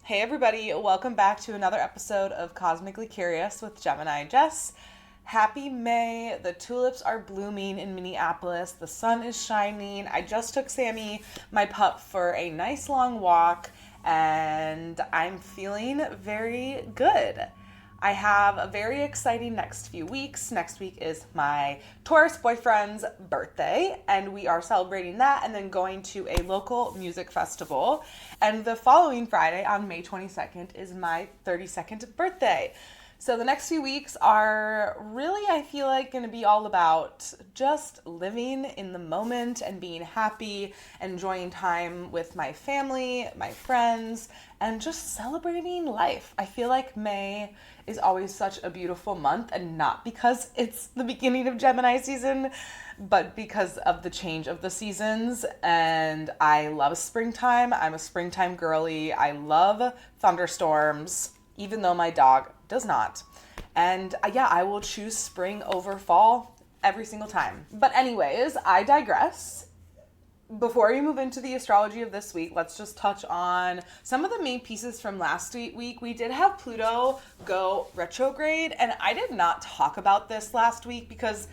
Hey everybody, welcome back to another episode of Cosmically Curious with Gemini Jess. Happy May. The tulips are blooming in Minneapolis. The sun is shining. I just took Sammy, my pup, for a nice long walk and I'm feeling very good. I have a very exciting next few weeks. Next week is my Taurus boyfriend's birthday, and we are celebrating that and then going to a local music festival. And the following Friday, on May 22nd, is my 32nd birthday. So the next few weeks are really, I feel like, going to be all about just living in the moment and being happy, enjoying time with my family, my friends, and just celebrating life. I feel like May is always such a beautiful month, and not because it's the beginning of Gemini season, but because of the change of the seasons. And I love springtime. I'm a springtime girly. I love thunderstorms, even though my dog does not. And I will choose spring over fall every single time. But anyways, I digress. Before we move into the astrology of this week, let's just touch on some of the main pieces from last week. We did have Pluto go retrograde, and I did not talk about this last week because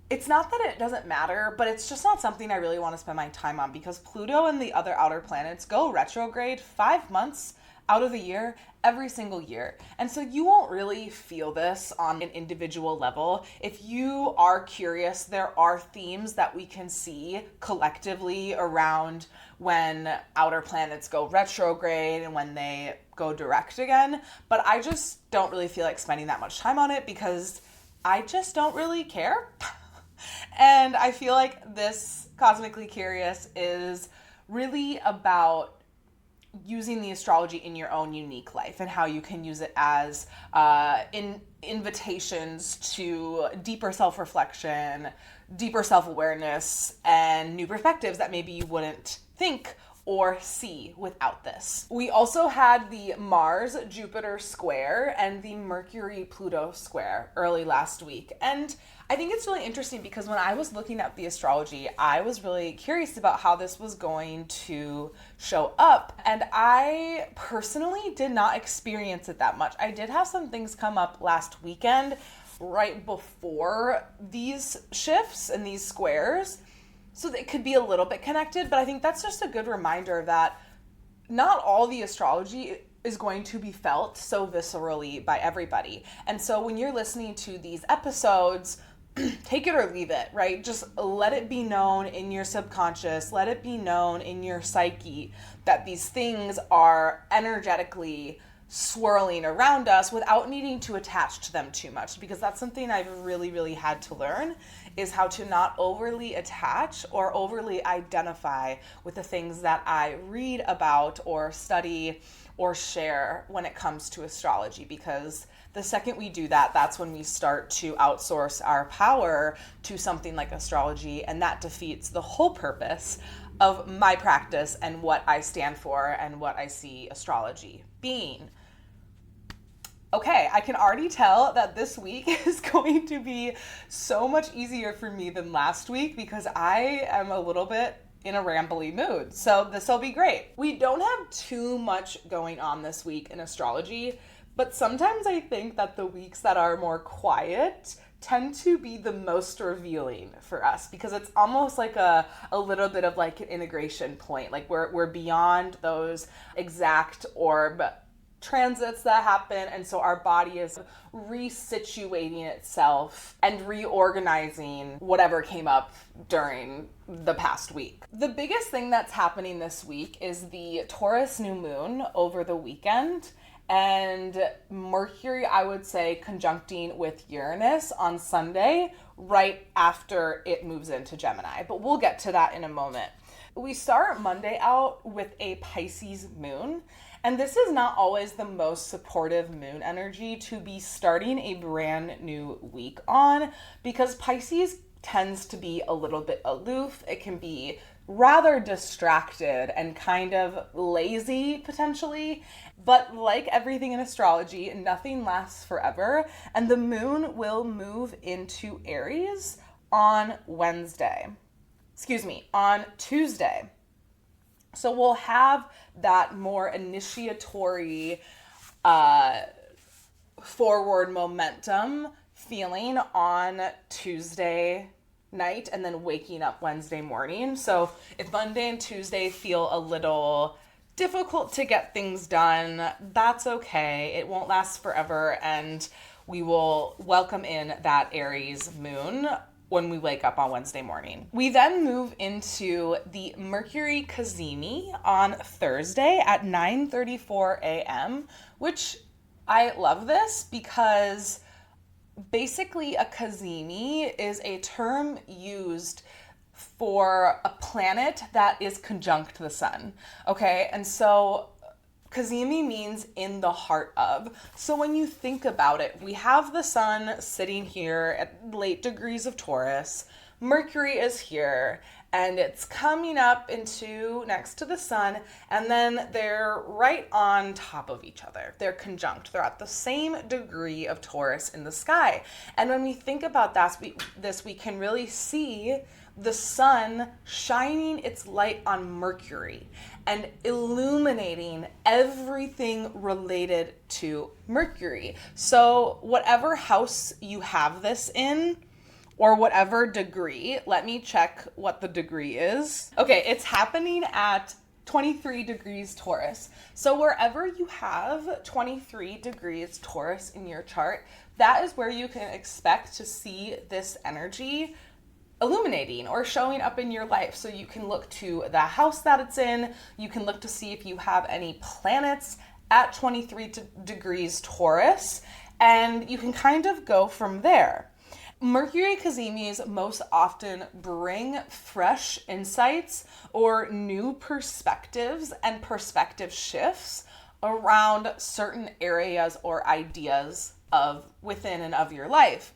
it's not that it doesn't matter, but it's just not something I really want to spend my time on, because Pluto and the other outer planets go retrograde 5 months out of the year, every single year. And so you won't really feel this on an individual level. If you are curious, there are themes that we can see collectively around when outer planets go retrograde and when they go direct again. But I just don't really feel like spending that much time on it because I just don't really care. And I feel like this Cosmically Curious is really about using the astrology in your own unique life and how you can use it as invitations to deeper self-reflection, deeper self-awareness, and new perspectives that maybe you wouldn't think or see without this. We also had the Mars-Jupiter square and the Mercury-Pluto square early last week. And I think it's really interesting because when I was looking at the astrology, I was really curious about how this was going to show up. And I personally did not experience it that much. I did have some things come up last weekend right before these shifts and these squares, so it could be a little bit connected, but I think that's just a good reminder that not all the astrology is going to be felt so viscerally by everybody. And so when you're listening to these episodes, take it or leave it, right? Just let it be known in your subconscious, let it be known in your psyche that these things are energetically swirling around us without needing to attach to them too much, because that's something I've really had to learn, is how to not overly attach or overly identify with the things that I read about or study or share when it comes to astrology, because the second we do that, that's when we start to outsource our power to something like astrology, and that defeats the whole purpose of my practice and what I stand for and what I see astrology being. Okay, I can already tell that this week is going to be so much easier for me than last week because I am a little bit in a rambly mood. So this will be great. We don't have too much going on this week in astrology, but sometimes I think that the weeks that are more quiet tend to be the most revealing for us, because it's almost like a little bit of like an integration point. Like we're beyond those exact orb transits that happen, and so our body is resituating itself and reorganizing whatever came up during the past week. The biggest thing that's happening this week is the Taurus New Moon over the weekend, and Mercury, I would say, conjuncting with Uranus on Sunday right after it moves into Gemini, but we'll get to that in a moment. We start Monday out with a Pisces moon, and this is not always the most supportive moon energy to be starting a brand new week on, because Pisces tends to be a little bit aloof. It can be rather distracted and kind of lazy potentially, but like everything in astrology, nothing lasts forever, and the moon will move into Aries on Tuesday. So we'll have that more initiatory forward momentum feeling on Tuesday night and then waking up Wednesday morning. So if Monday and Tuesday feel a little difficult to get things done, that's okay. It won't last forever, and we will welcome in that Aries moon when we wake up on Wednesday morning. We then move into the Mercury cazimi on Thursday at 9:34 a.m., which I love this because basically a cazimi is a term used for a planet that is conjunct the sun. Okay, and so cazimi means in the heart of. So when you think about it, we have the sun sitting here at late degrees of Taurus. Mercury is here and it's coming up into next to the sun, and then they're right on top of each other. They're conjunct. They're at the same degree of Taurus in the sky. And when we think about we can really see the sun shining its light on Mercury and illuminating everything related to Mercury. So whatever house you have this in, or whatever degree, let me check what the degree is. Okay, it's happening at 23 degrees Taurus. So wherever you have 23 degrees Taurus in your chart, that is where you can expect to see this energy illuminating or showing up in your life. So you can look to the house that it's in. You can look to see if you have any planets at 23 degrees Taurus, and you can kind of go from there. Mercury cazimis most often bring fresh insights or new perspectives and perspective shifts around certain areas or ideas of within and of your life.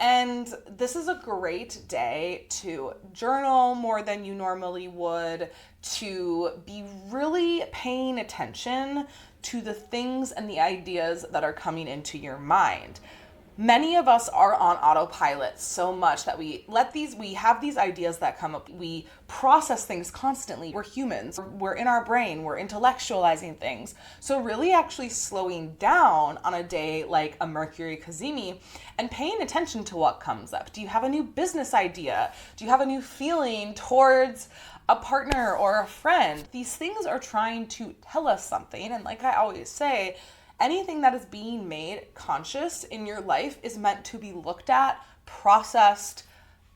And this is a great day to journal more than you normally would, to be really paying attention to the things and the ideas that are coming into your mind. Many of us are on autopilot so much that we have these ideas that come up. We process things constantly. We're humans. We're in our brain. We're intellectualizing things. So really actually slowing down on a day like a Mercury cazimi and paying attention to what comes up. Do you have a new business idea? Do you have a new feeling towards a partner or a friend? These things are trying to tell us something. And like I always say, anything that is being made conscious in your life is meant to be looked at, processed,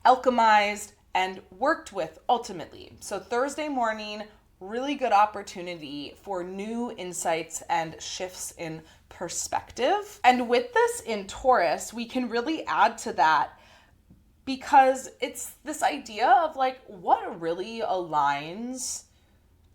alchemized, and worked with ultimately. So Thursday morning, really good opportunity for new insights and shifts in perspective. And with this in Taurus, we can really add to that because it's this idea of like what really aligns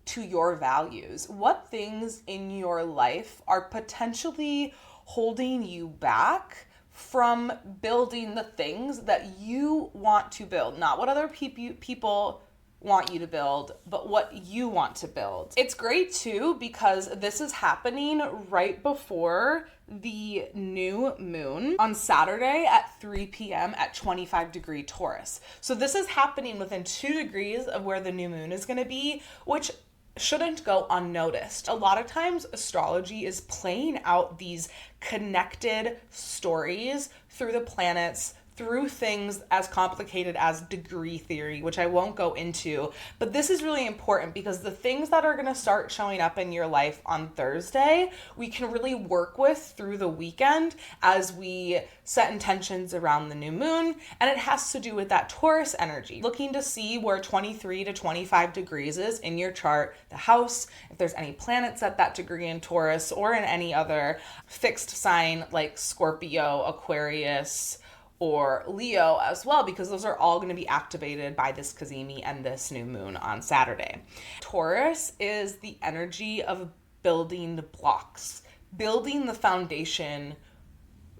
to your values. What things in your life are potentially holding you back from building the things that you want to build? Not what other people want you to build, but what you want to build. It's great too because this is happening right before the new moon on Saturday at 3 p.m. at 25 degree Taurus. So this is happening within 2 degrees of where the new moon is going to be, which shouldn't go unnoticed. A lot of times astrology is playing out these connected stories through the planets, through things as complicated as degree theory, which I won't go into. But this is really important because the things that are going to start showing up in your life on Thursday, we can really work with through the weekend as we set intentions around the new moon. And it has to do with that Taurus energy, looking to see where 23 to 25 degrees is in your chart, the house, if there's any planets at that degree in Taurus or in any other fixed sign like Scorpio, Aquarius, or Leo as well, because those are all going to be activated by this cazimi and this new moon on Saturday. Taurus is the energy of building the blocks, building the foundation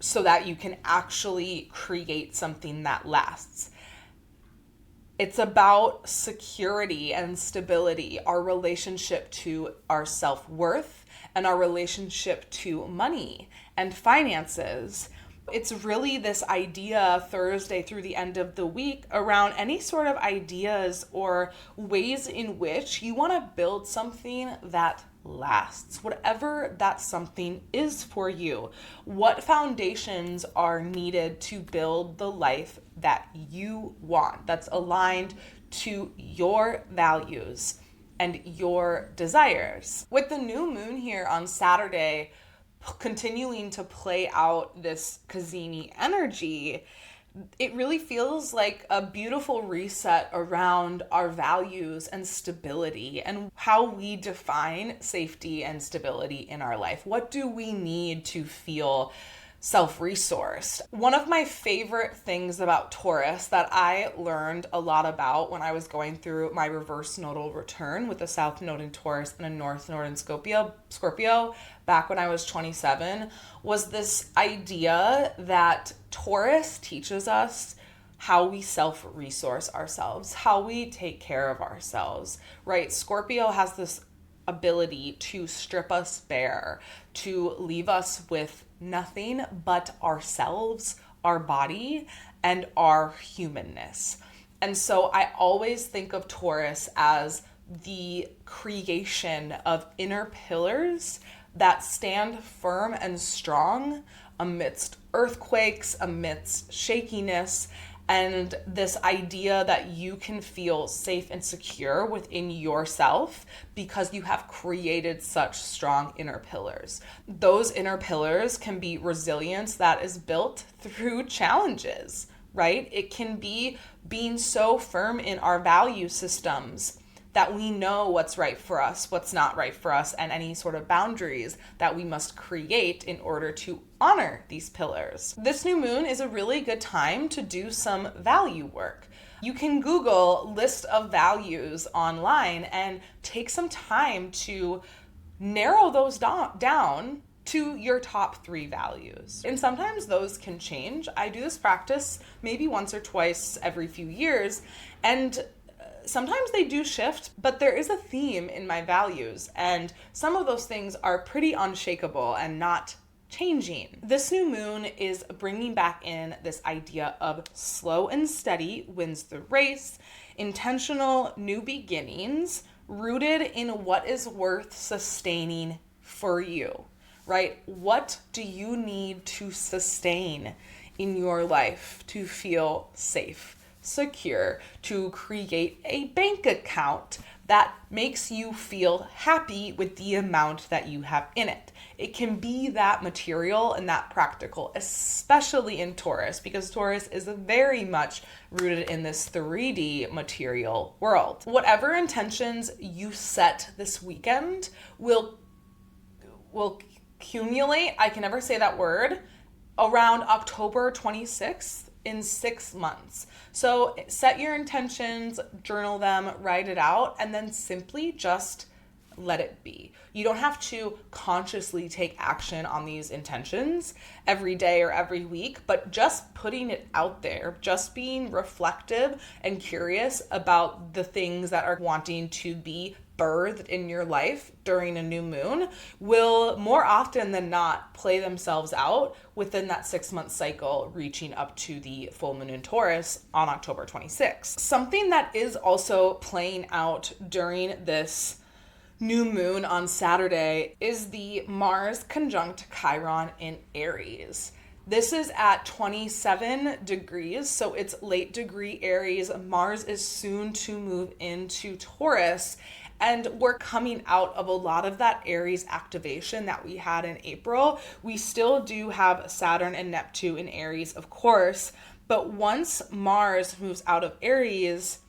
so that you can actually create something that lasts. It's about security and stability, our relationship to our self-worth and our relationship to money and finances. It's really this idea Thursday through the end of the week around any sort of ideas or ways in which you want to build something that lasts, whatever that something is for you. What foundations are needed to build the life that you want, that's aligned to your values and your desires. With the new moon here on Saturday, continuing to play out this cazimi energy, it really feels like a beautiful reset around our values and stability and how we define safety and stability in our life. What do we need to feel self-resourced? One of my favorite things about Taurus that I learned a lot about when I was going through my reverse nodal return with a South Node in Taurus and a North Node in Scorpio back when I was 27 was this idea that Taurus teaches us how we self-resource ourselves, how we take care of ourselves, right? Scorpio has this ability to strip us bare, to leave us with nothing but ourselves, our body, and our humanness. And so I always think of Taurus as the creation of inner pillars that stand firm and strong amidst earthquakes, amidst shakiness, and this idea that you can feel safe and secure within yourself because you have created such strong inner pillars. Those inner pillars can be resilience that is built through challenges, right? It can be being so firm in our value systems that we know what's right for us, what's not right for us, and any sort of boundaries that we must create in order to honor these pillars. This new moon is a really good time to do some value work. You can Google list of values online and take some time to narrow those down to your top 3 values. And sometimes those can change. I do this practice maybe once or twice every few years, and sometimes they do shift, but there is a theme in my values, and some of those things are pretty unshakable and not changing. This new moon is bringing back in this idea of slow and steady wins the race, intentional new beginnings rooted in what is worth sustaining for you, right? What do you need to sustain in your life to feel safe, secure, to create a bank account that makes you feel happy with the amount that you have in it? It can be that material and that practical, especially in Taurus, because Taurus is very much rooted in this 3D material world. Whatever intentions you set this weekend will accumulate, I can never say that word, around October 26th in 6 months. So set your intentions, journal them, write it out, and then simply just let it be. You don't have to consciously take action on these intentions every day or every week, but just putting it out there, just being reflective and curious about the things that are wanting to be birthed in your life during a new moon will more often than not play themselves out within that 6-month cycle, reaching up to the full moon in Taurus on October 26th. Something that is also playing out during this new moon on Saturday is the Mars conjunct Chiron in Aries. This is at 27 degrees, so it's late degree Aries. Mars is soon to move into Taurus, and we're coming out of a lot of that Aries activation that we had in April. We still do have Saturn and Neptune in Aries, of course, but once Mars moves out of Aries,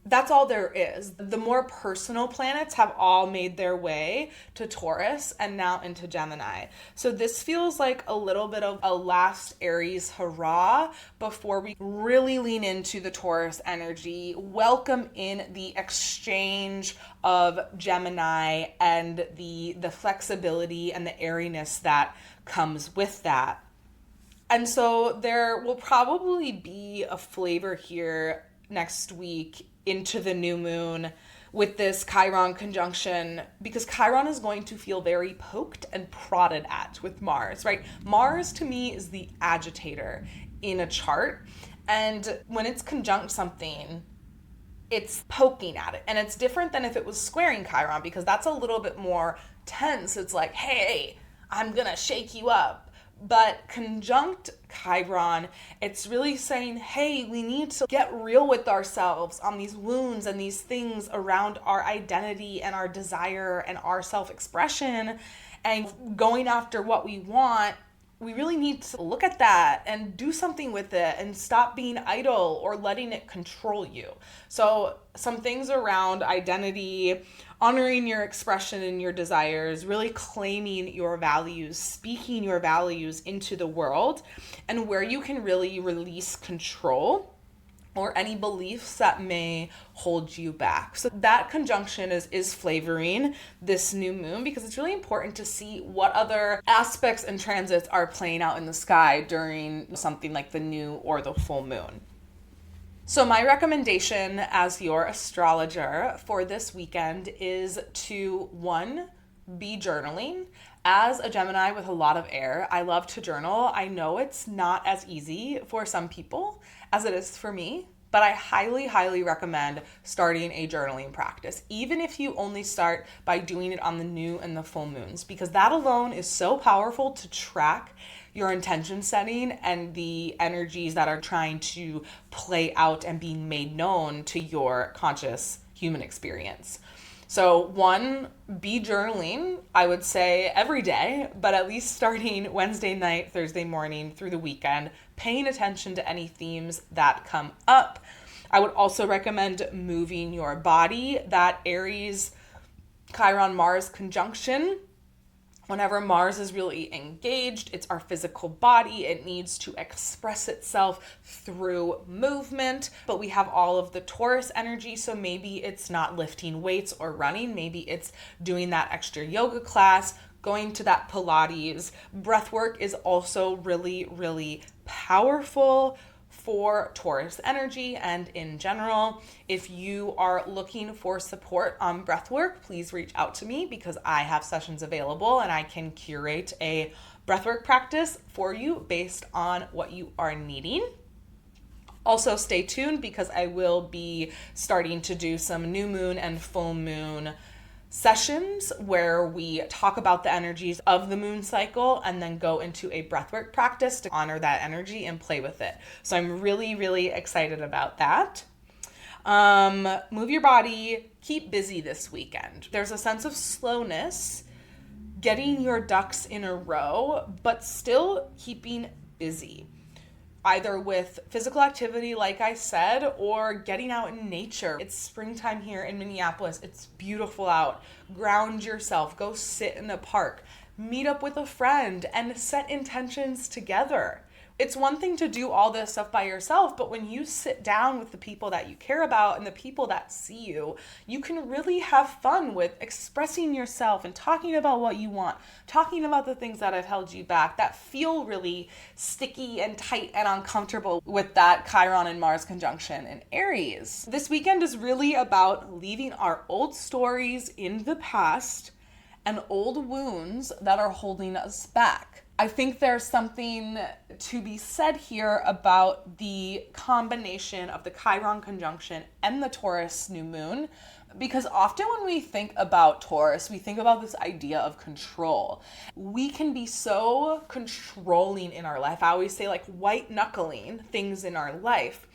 that's all there is. The more personal planets have all made their way to Taurus and now into Gemini. So this feels like a little bit of a last Aries hurrah before we really lean into the Taurus energy, welcome in the exchange of Gemini and the flexibility and the airiness that comes with that. And so there will probably be a flavor here next week into the new moon with this Chiron conjunction, because Chiron is going to feel very poked and prodded at with Mars, right? Mars to me is the agitator in a chart. And when it's conjunct something, it's poking at it. And it's different than if it was squaring Chiron, because that's a little bit more tense. It's like, hey, I'm gonna shake you up. But conjunct Chiron, it's really saying, hey, we need to get real with ourselves on these wounds and these things around our identity and our desire and our self-expression and going after what we want. We really need to look at that and do something with it and stop being idle or letting it control you. So some things around identity, honoring your expression and your desires, really claiming your values, speaking your values into the world, and where you can really release control or any beliefs that may hold you back. So that conjunction is flavoring this new moon, because it's really important to see what other aspects and transits are playing out in the sky during something like the new or the full moon. So my recommendation as your astrologer for this weekend is to, one, be journaling. As a Gemini with a lot of air, I love to journal. I know it's not as easy for some people as it is for me, but I highly, highly recommend starting a journaling practice, even if you only start by doing it on the new and the full moons, because that alone is so powerful to track your intention setting and the energies that are trying to play out and being made known to your conscious human experience. So one, be journaling, I would say every day, but at least starting Wednesday night, Thursday morning through the weekend, paying attention to any themes that come up. I would also recommend moving your body. That Aries Chiron Mars conjunction, whenever Mars is really engaged, it's our physical body. It needs to express itself through movement, but we have all of the Taurus energy. So maybe it's not lifting weights or running. Maybe it's doing that extra yoga class, going to that Pilates. Breath work is also really, really powerful for Taurus energy and in general. If you are looking for support on breathwork, please reach out to me, because I have sessions available and I can curate a breathwork practice for you based on what you are needing. Also stay tuned, because I will be starting to do some new moon and full moon sessions where we talk about the energies of the moon cycle and then go into a breathwork practice to honor that energy and play with it. So I'm really, really excited about that. Move your body, keep busy this weekend. There's a sense of slowness, getting your ducks in a row, but still keeping busy, either with physical activity, like I said, or getting out in nature. It's springtime here in Minneapolis. It's beautiful out. Ground yourself. Go sit in a park. Meet up with a friend and set intentions together. It's one thing to do all this stuff by yourself, but when you sit down with the people that you care about and the people that see you, you can really have fun with expressing yourself and talking about what you want, talking about the things that have held you back, that feel really sticky and tight and uncomfortable with that Chiron and Mars conjunction in Aries. This weekend is really about leaving our old stories in the past and old wounds that are holding us back. I think there's something to be said here about the combination of the Chiron conjunction and the Taurus New Moon, because often when we think about Taurus, we think about this idea of control. We can be so controlling in our life. I always say, like, white knuckling things in our life,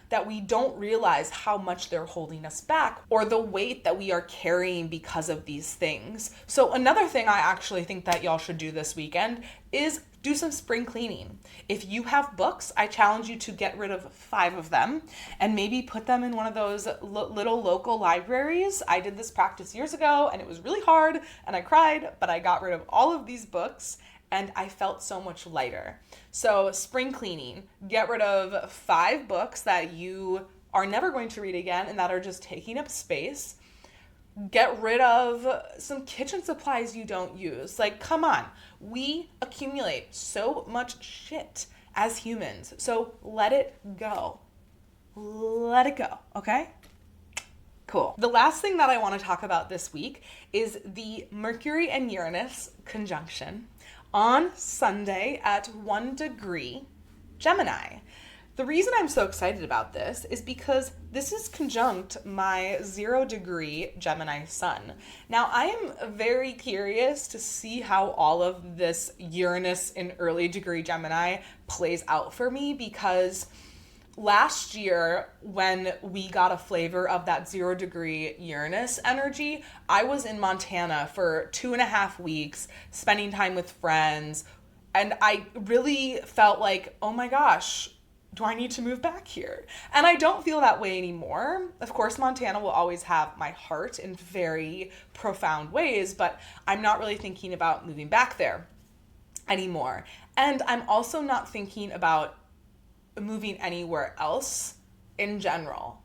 that we don't realize how much they're holding us back or the weight that we are carrying because of these things. So another thing I actually think that y'all should do this weekend is do some spring cleaning. If you have books, I challenge you to get rid of 5 of them and maybe put them in one of those little local libraries. I did this practice years ago and it was really hard and I cried, but I got rid of all of these books and I felt so much lighter. So spring cleaning, get rid of 5 books that you are never going to read again and that are just taking up space. Get rid of some kitchen supplies you don't use. Like, come on, we accumulate so much shit as humans. So let it go. Let it go, okay? Cool. The last thing that I want to talk about this week is the Mercury and Uranus conjunction on Sunday at 1 degree Gemini. The reason I'm so excited about this is because this is conjunct my 0 degree Gemini sun. Now, I am very curious to see how all of this Uranus in early degree Gemini plays out for me, because last year, when we got a flavor of that 0 degree Uranus energy, I was in Montana for 2.5 weeks, spending time with friends, and I really felt like, oh my gosh, do I need to move back here? And I don't feel that way anymore. Of course, Montana will always have my heart in very profound ways, but I'm not really thinking about moving back there anymore. And I'm also not thinking about moving anywhere else in general.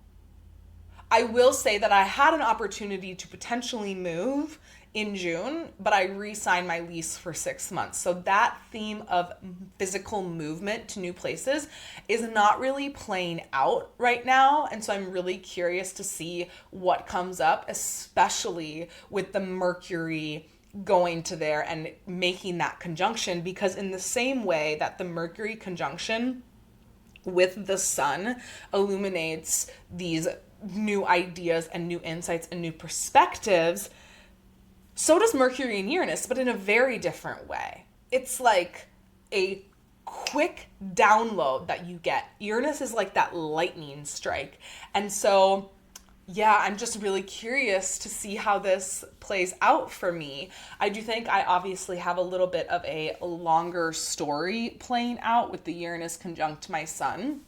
I will say that I had an opportunity to potentially move in June, but I re-signed my lease for 6 months. So that theme of physical movement to new places is not really playing out right now. And so I'm really curious to see what comes up, especially with the Mercury going to there and making that conjunction, because in the same way that the Mercury conjunction with the sun illuminates these new ideas and new insights and new perspectives, so does Mercury and Uranus, but in a very different way. It's like a quick download that you get. Uranus is like that lightning strike. And so, yeah, I'm just really curious to see how this plays out for me. I do think I obviously have a little bit of a longer story playing out with the Uranus conjunct my sun.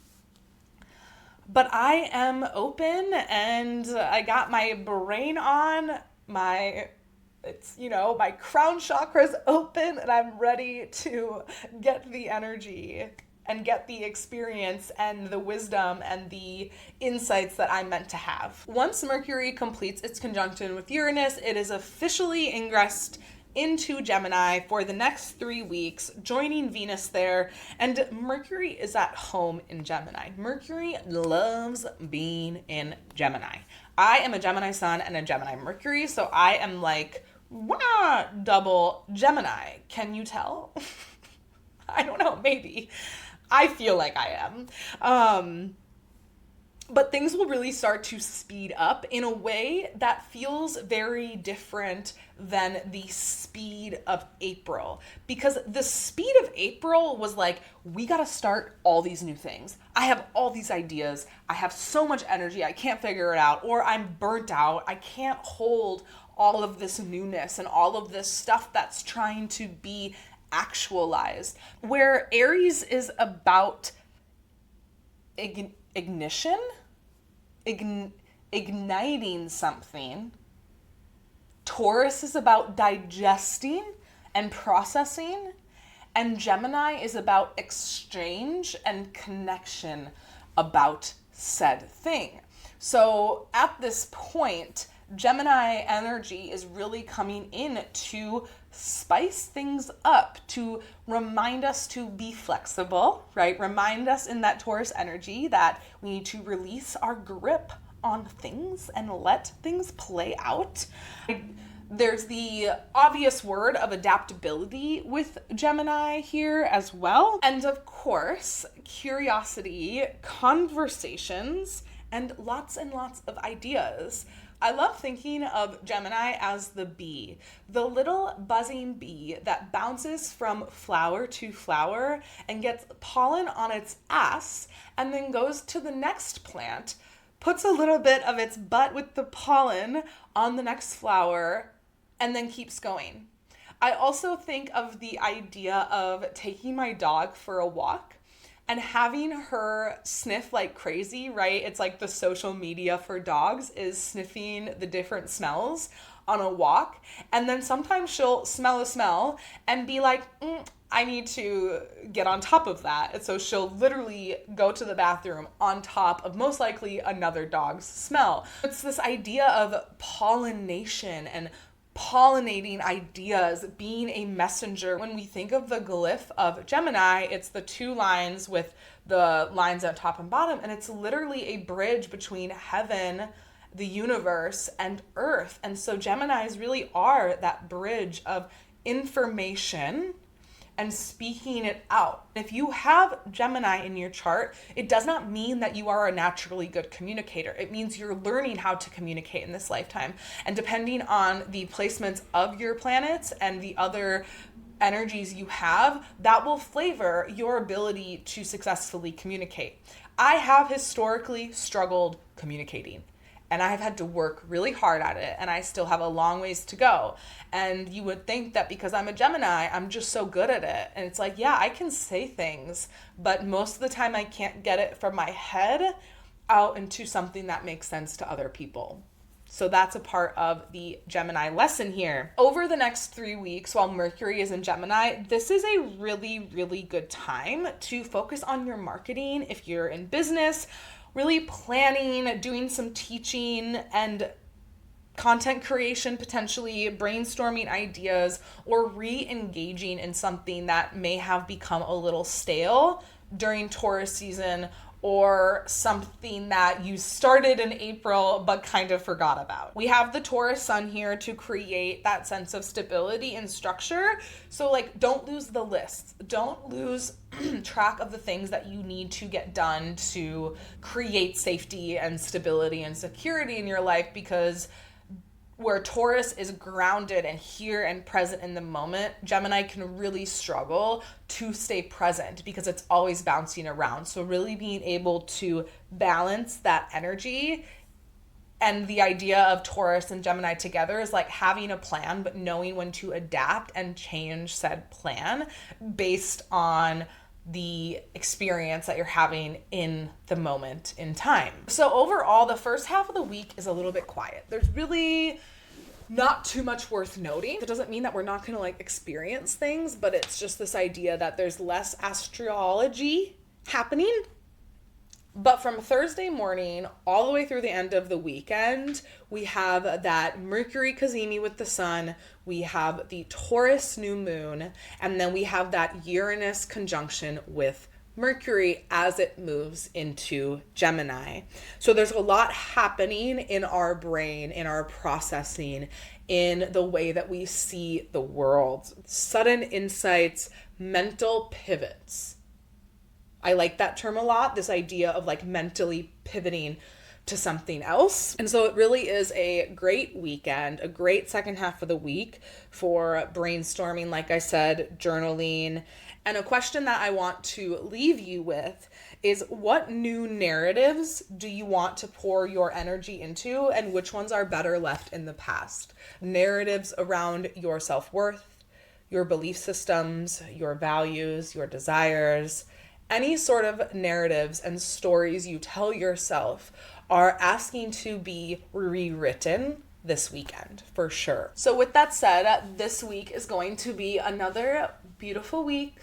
But I am open, and I got my brain on, my crown chakra's open, and I'm ready to get the energy and get the experience and the wisdom and the insights that I'm meant to have. Once Mercury completes its conjunction with Uranus, it is officially ingressed into Gemini for the next 3 weeks, joining Venus there, and Mercury is at home in Gemini. Mercury loves being in Gemini. I am a Gemini sun and a Gemini Mercury, so I am like, wow, double Gemini. Can you tell? I don't know, maybe. I feel like I am. But things will really start to speed up in a way that feels very different than the speed of April. Because the speed of April was like, we got to start all these new things. I have all these ideas. I have so much energy. I can't figure it out. Or I'm burnt out. I can't hold all of this newness and all of this stuff that's trying to be actualized. Where Aries is about ignition, igniting something. Taurus is about digesting and processing, and Gemini is about exchange and connection about said thing. So at this point, Gemini energy is really coming in to spice things up, to remind us to be flexible, right? Remind us in that Taurus energy that we need to release our grip on things and let things play out. There's the obvious word of adaptability with Gemini here as well. And of course, curiosity, conversations, and lots of ideas. I love thinking of Gemini as the bee, the little buzzing bee that bounces from flower to flower and gets pollen on its ass and then goes to the next plant, puts a little bit of its butt with the pollen on the next flower, and then keeps going. I also think of the idea of taking my dog for a walk and having her sniff like crazy, right? It's like the social media for dogs is sniffing the different smells on a walk. And then sometimes she'll smell a smell and be like, I need to get on top of that. And so she'll literally go to the bathroom on top of most likely another dog's smell. It's this idea of pollination and pollinating ideas, being a messenger. When we think of the glyph of Gemini, it's the 2 lines with the lines at top and bottom, and it's literally a bridge between heaven the universe and Earth. And so Geminis really are that bridge of information and speaking it out. If you have Gemini in your chart, it does not mean that you are a naturally good communicator. It means you're learning how to communicate in this lifetime. And depending on the placements of your planets and the other energies you have, that will flavor your ability to successfully communicate. I have historically struggled communicating, and I have had to work really hard at it, and I still have a long ways to go. And you would think that because I'm a Gemini, I'm just so good at it. And it's like, yeah, I can say things, but most of the time I can't get it from my head out into something that makes sense to other people. So that's a part of the Gemini lesson here. Over the next 3 weeks, while Mercury is in Gemini, this is a really, really good time to focus on your marketing. If you're in business, really planning, doing some teaching and content creation, potentially brainstorming ideas, or re-engaging in something that may have become a little stale during Taurus season, or something that you started in April but kind of forgot about. We have the Taurus sun here to create that sense of stability and structure. So don't lose the list. Don't lose track of the things that you need to get done to create safety and stability and security in your life, because where Taurus is grounded and here and present in the moment, Gemini can really struggle to stay present because it's always bouncing around. So really being able to balance that energy, and the idea of Taurus and Gemini together is like having a plan, but knowing when to adapt and change said plan based on the experience that you're having in the moment in time. So overall, the first half of the week is a little bit quiet. There's really not too much worth noting. It doesn't mean that we're not going to experience things, but it's just this idea that there's less astrology happening. But from Thursday morning all the way through the end of the weekend, we have that Mercury cazimi with the sun, we have the Taurus New Moon, and then we have that Uranus conjunction with Mercury as it moves into Gemini. So there's a lot happening in our brain, in our processing, in the way that we see the world. Sudden insights, mental pivots. I like that term a lot, this idea of mentally pivoting to something else. And so it really is a great weekend, a great second half of the week for brainstorming, like I said, journaling. And a question that I want to leave you with is, what new narratives do you want to pour your energy into, and which ones are better left in the past? Narratives around your self-worth, your belief systems, your values, your desires. Any sort of narratives and stories you tell yourself are asking to be rewritten this weekend, for sure. So with that said, this week is going to be another beautiful week.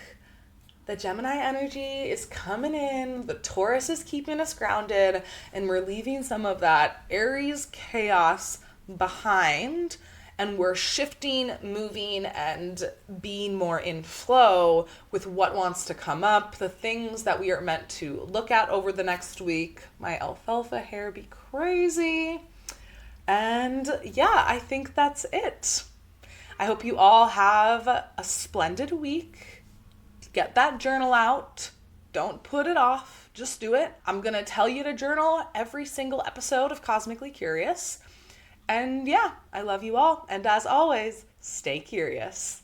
The Gemini energy is coming in, the Taurus is keeping us grounded, and we're leaving some of that Aries chaos behind. And we're shifting, moving, and being more in flow with what wants to come up, the things that we are meant to look at over the next week. My alfalfa hair be crazy. And yeah, I think that's it. I hope you all have a splendid week. Get that journal out. Don't put it off. Just do it. I'm going to tell you to journal every single episode of Cosmically Curious. And yeah, I love you all. And as always, stay curious.